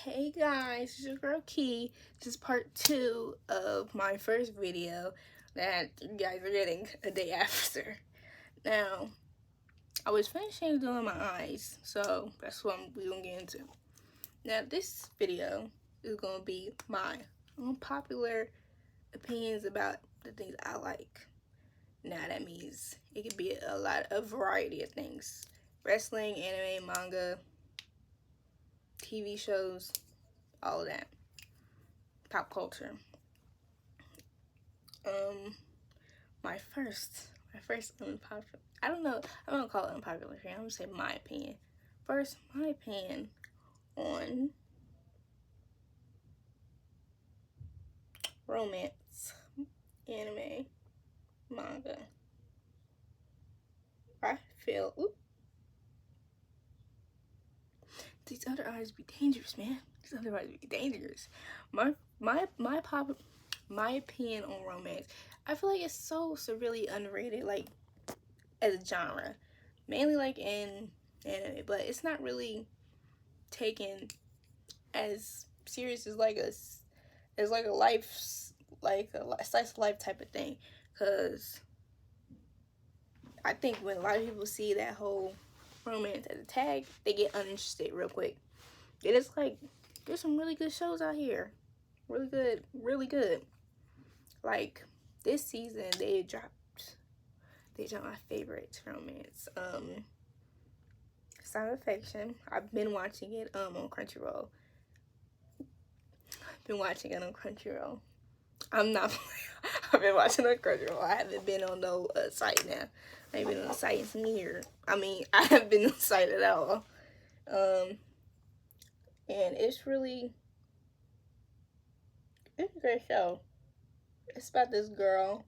Hey guys, it's your girl Key. This is part 2 of my first video that you guys are getting a day after. Now, I was finishing doing my eyes, so that's what we're gonna get into. Now, this video is gonna be my unpopular opinions about the things I like. Now, that means it could be a variety of things: wrestling, anime, manga, TV shows, all of that. Pop culture. My first unpopular, I don't know, I'm gonna call it unpopular here, I'm gonna say my opinion. First, my opinion on romance, anime, manga. I feel, these other eyes be dangerous, man. These other eyes be dangerous. My opinion on romance, I feel like it's so severely underrated, like, as a genre. Mainly, like, in anime, but it's not really taken as serious as like a slice of life type of thing. Because I think when a lot of people see that whole romance as a tag, they get uninterested real quick. And it's like, there's some really good shows out here. Really good. Like, this season, they dropped my favorite romance. Sign of Affection. I've been watching it on Crunchyroll. I'm not I've been watching on Crunchyroll. I haven't been on no site now. I ain't been on the site in some years. I mean, I haven't been on the site at all. And it's a great show. It's about this girl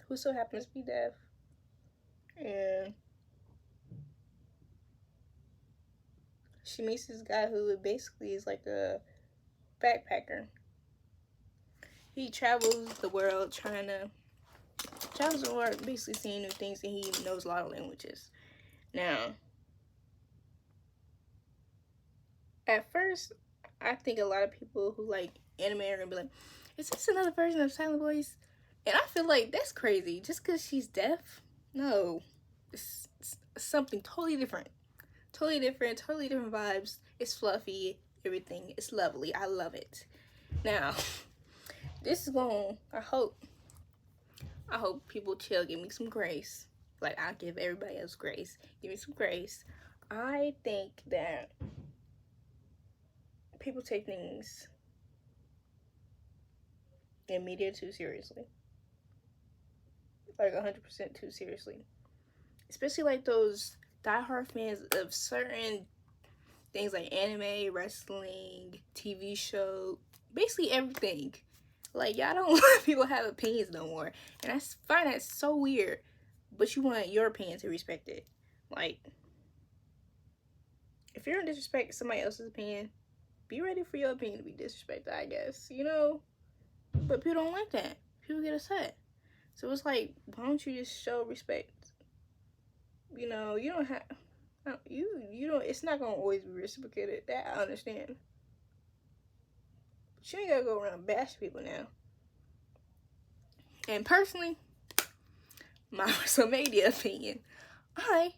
who so happens to be deaf. And she meets this guy who basically is like a backpacker. He travels the world basically seeing new things, and he knows a lot of languages. Now, at first, I think a lot of people who like anime are gonna be like, is this another version of Silent Voice? And I feel like that's crazy. Just because she's deaf? No. It's something totally different. Totally different vibes. It's fluffy, everything. It's lovely. I love it. Now, this is I hope people chill, give me some grace. Like, I give everybody else grace. Give me some grace. I think that people take things in media too seriously. Like 100% too seriously. Especially like those diehard fans of certain things like anime, wrestling, TV show, basically everything. Like, y'all don't let people have opinions no more. And I find that so weird. But you want your opinion to respect it. Like, if you're gonna disrespect somebody else's opinion, be ready for your opinion to be disrespected, I guess. You know? But people don't like that. People get upset. So it's like, why don't you just show respect? You know, you don't have... You don't... It's not gonna always be reciprocated. That I understand. But you ain't gotta go around bashing people now. And personally, my WrestleMania opinion, I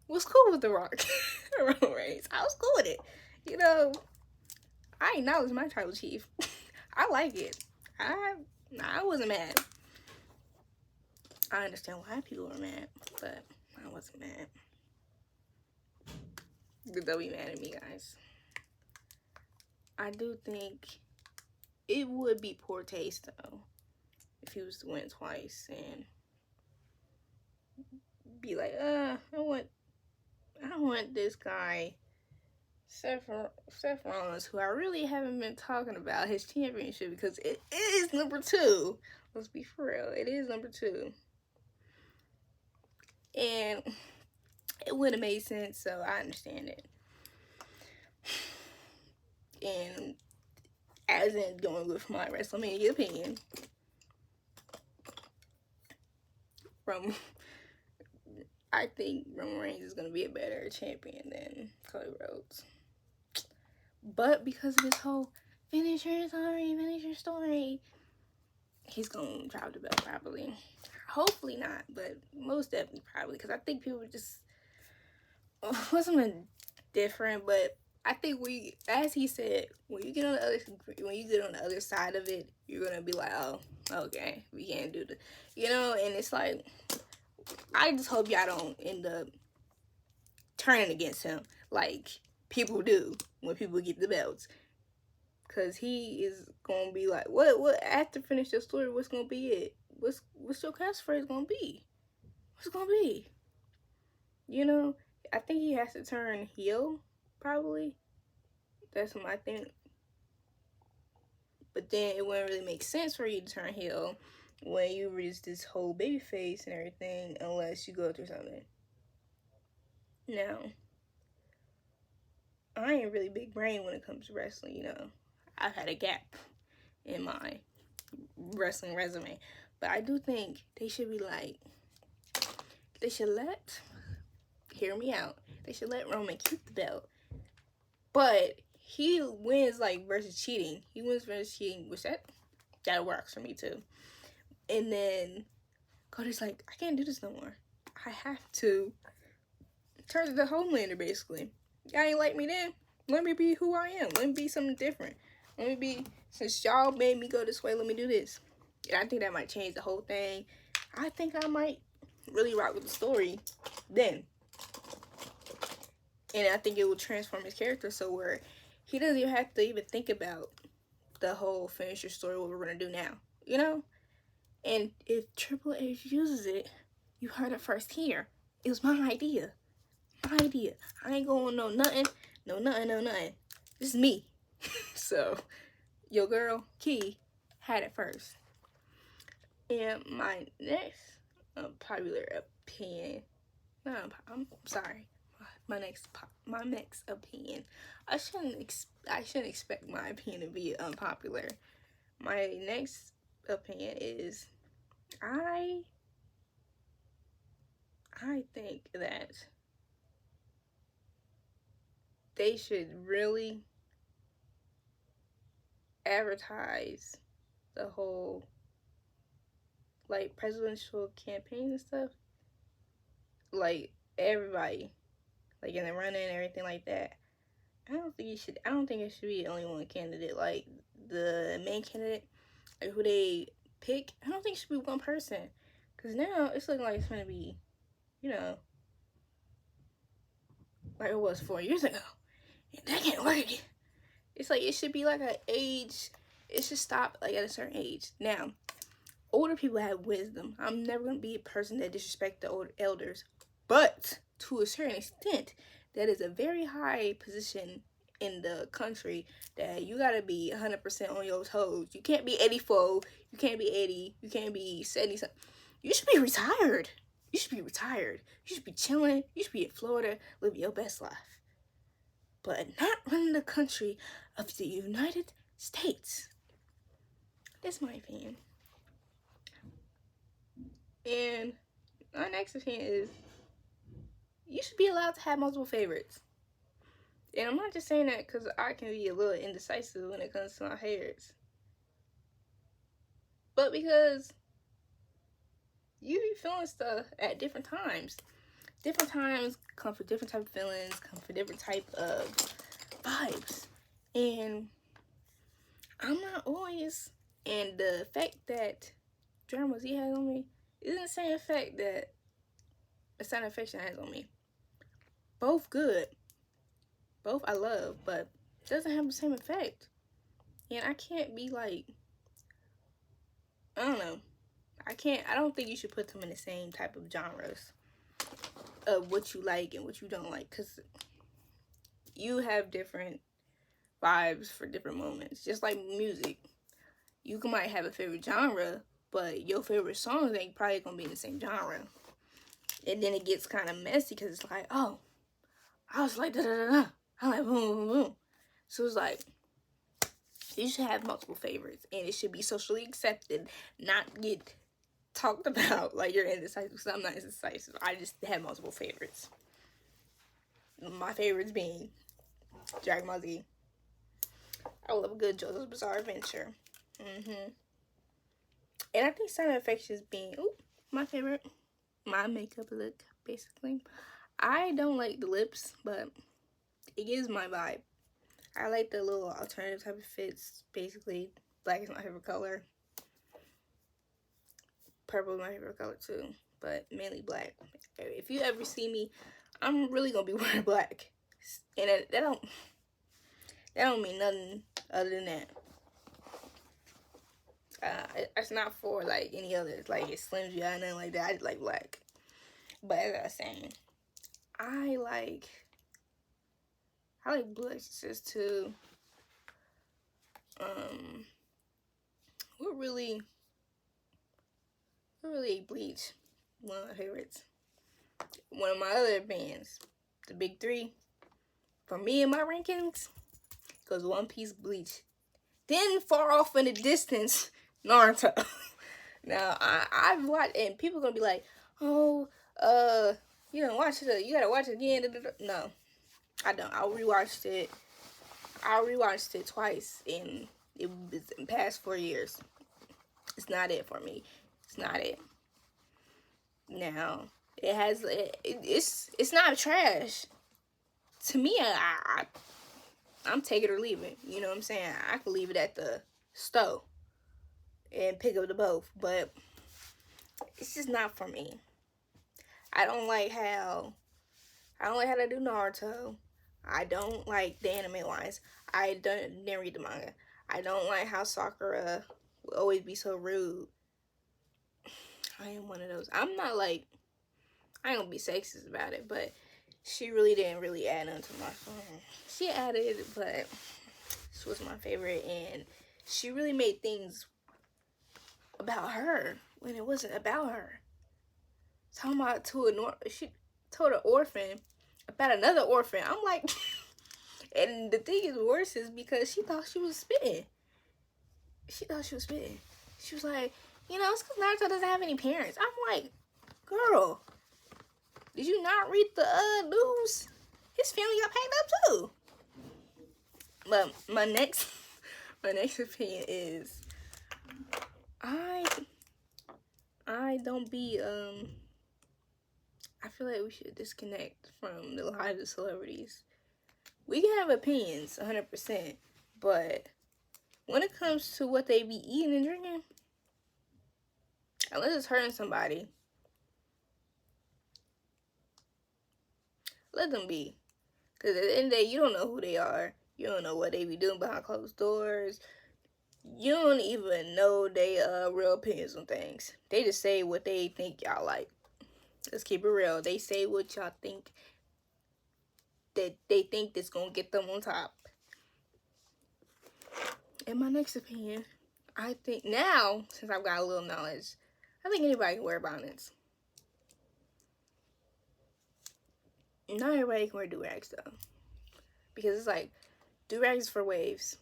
was cool with The Rock. Roman Reigns. I was cool with it. You know, I acknowledge my tribal chief. I like it. I wasn't mad. I understand why people were mad, but I wasn't mad. They'll be mad at me, guys. I do think it would be poor taste, though, if he was to win twice and be like, I don't want this guy, Seth Rollins, who I really haven't been talking about his championship, because it is number 2. Let's be for real. It is number 2. And it would have made sense, so I understand it. And as in going with my WrestleMania opinion, I think Roman Reigns is gonna be a better champion than Cody Rhodes. But because of this whole finish your story, he's gonna drop the belt probably. Hopefully not, but most definitely probably, because I think people just want something different. But I think as he said, when you get on the other side of it, you're gonna be like, oh, okay, we can't do this, And it's like, I just hope y'all don't end up turning against him like people do when people get the belts. Cause he is gonna be like, what after finish your story, what's gonna be it? What's your catchphrase gonna be? What's it gonna be? I think he has to turn heel, probably. That's what I think. But then it wouldn't really make sense for you to turn heel when you reach this whole baby face and everything, unless you go through something. Now, I ain't really big brain when it comes to wrestling, I've had a gap in my wrestling resume. But I do think they should hear me out. They should let Roman keep the belt. But he wins versus cheating. He wins versus cheating, which that works for me too. And then Cody's like, I can't do this no more. I have to turn to the Homelander, basically. Y'all ain't like me then. Let me be who I am. Let me be something different. Since y'all made me go this way, let me do this. And I think that might change the whole thing. I think I might really rock with the story then. And I think it will transform his character so where he doesn't even have to even think about the whole finish your story, what we're going to do now, And if Triple H uses it, you heard it first here. It was my idea. I ain't going no nothing. This is me. So, your girl, Key, had it first. And my next popular opinion, I'm sorry, my next opinion, I shouldn't expect my opinion to be unpopular. My next opinion is, I think that they should really advertise the whole presidential campaign and stuff, everybody, in the running and everything like that. I don't think it should be only one candidate, the main candidate, who they pick. I don't think it should be one person, because now it's looking like it's going to be, like it was 4 years ago, and that can't work again. It's it should be an age. It should stop at a certain age. Now, older people have wisdom. I'm never going to be a person that disrespects the older elders, but to a certain extent, that is a very high position in the country that you gotta be 100% on your toes. You can't be 84. You can't be 80. You can't be 70 something. You should be retired. You should be chilling. You should be in Florida living your best life, but not running the country of the United States. That's my opinion. And my next opinion is, you should be allowed to have multiple favorites. And I'm not just saying that because I can be a little indecisive when it comes to my favorites, but because you be feeling stuff at different times. Different times come for different type of feelings, come for different type of vibes. And I'm not always, and the effect that Dragon Ball Z has on me isn't the same effect that Assassination Affection has on me. Both good. Both I love, but it doesn't have the same effect. And I can't be I don't know. I don't think you should put them in the same type of genres of what you like and what you don't like, because you have different vibes for different moments. Just like music. You might have a favorite genre, but your favorite songs ain't probably gonna be in the same genre. And then it gets kind of messy because it's oh, I was like da da da da. I'm like boom boom boom. So it's you should have multiple favorites, and it should be socially accepted, not get talked about like you're indecisive, because I'm not indecisive. I just have multiple favorites. My favorites being Dragon Ball Z. I love a good JoJo's Bizarre Adventure. And I think Sound Affections being my favorite. My makeup look, basically. I don't like the lips, but it gives my vibe. I like the little alternative type of fits. Basically, black is my favorite color. Purple is my favorite color too, but mainly black. If you ever see me, I'm really gonna be wearing black, and that don't mean nothing other than that. It's not for like any others, like it slims you out, nothing like that. I just like black. But as I was saying, I like Blue Exorcist too. We're really Bleach, one of my favorites. One of my other bands, the big three, for me and my rankings, goes One Piece, Bleach. Then far off in the distance, Naruto. Now I've watched, and people gonna be like, oh, you don't watch it. You gotta watch it again. No, I don't. I rewatched it twice, and it was in the past 4 years. It's not it for me. It's not it. Now it has. It's not trash. To me, I'm take it or leave it. You know what I'm saying? I could leave it at the stove and pick up the both, but it's just not for me. I don't like how they do Naruto. I don't like the anime wise. I didn't read the manga. I don't like how Sakura will always be so rude. I am one of those. I'm not like, I ain't gonna be sexist about it, but she really didn't really add onto my phone. She added, but she was my favorite, and she really made things about her when it wasn't about her. Talking about she told an orphan about another orphan. I'm like, and the thing is worse is because she thought she was spitting. She was like, it's because Naruto doesn't have any parents. I'm like, girl, did you not read the news? His family got packed up too. But my next opinion is, I don't be I feel like we should disconnect from the lives of celebrities. We can have opinions 100%, but when it comes to what they be eating and drinking, unless it's hurting somebody, let them be. Because at the end of the day, you don't know who they are. You don't know what they be doing behind closed doors. You don't even know they real opinions on things. They just say what they think y'all like. Let's keep it real. They say what y'all think that they think that's gonna get them on top. In my next opinion, I think now, since I've got a little knowledge, I think anybody can wear bonnets. Not everybody can wear do-rags though, because it's like, do-rags for waves.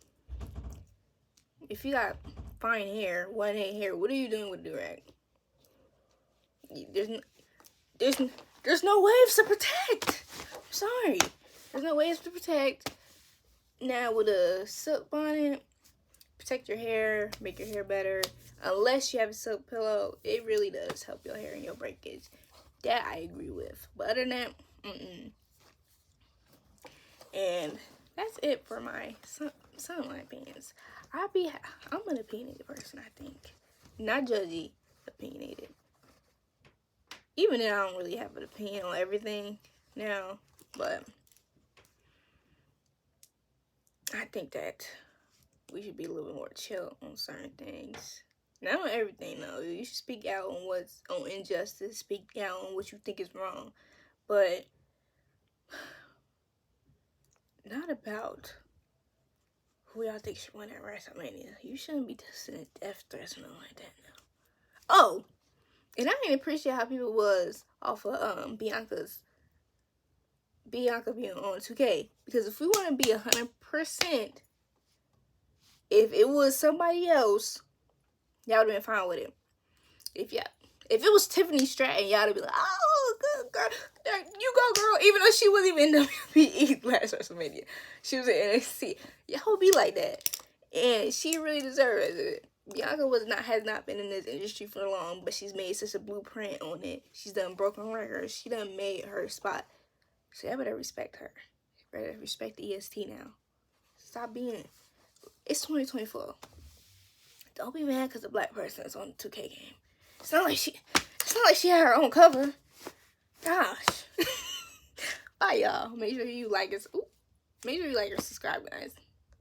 If you got fine hair, 1A hair, what are you doing with do-rag? There's no waves to protect. I'm sorry. There's no waves to protect. Now with a silk bonnet, protect your hair, make your hair better. Unless you have a silk pillow, it really does help your hair and your breakage. That I agree with. But other than that, And that's it for some of my opinions. I'm an opinionated person, I think. Not judgy, opinionated. Even though I don't really have an opinion on everything now, but I think that we should be a little bit more chill on certain things. Not on everything though. You should speak out on what's on injustice, speak out on what you think is wrong. But not about who y'all think should win at WrestleMania. You shouldn't be sending death threats or nothing like that now. Oh, and I didn't appreciate how people was off of Bianca being on 2K. Because if we want to be 100%, if it was somebody else, y'all would have been fine with it. If If it was Tiffany Stratton, y'all would be like, oh, good girl, you go, girl. Even though she wasn't even in WWE last WrestleMania, she was in NXT. Y'all would be like that, and she really deserves it. Bianca has not been in this industry for long, but she's made such a blueprint on it. She's done broken records. She done made her spot. So I better respect her. Better respect the EST now. Stop being. It's 2024. Don't be mad because a black person is on the 2K game. It's not like she had her own cover. Gosh. Bye, y'all. Make sure you like us. Make sure you like or subscribe, guys.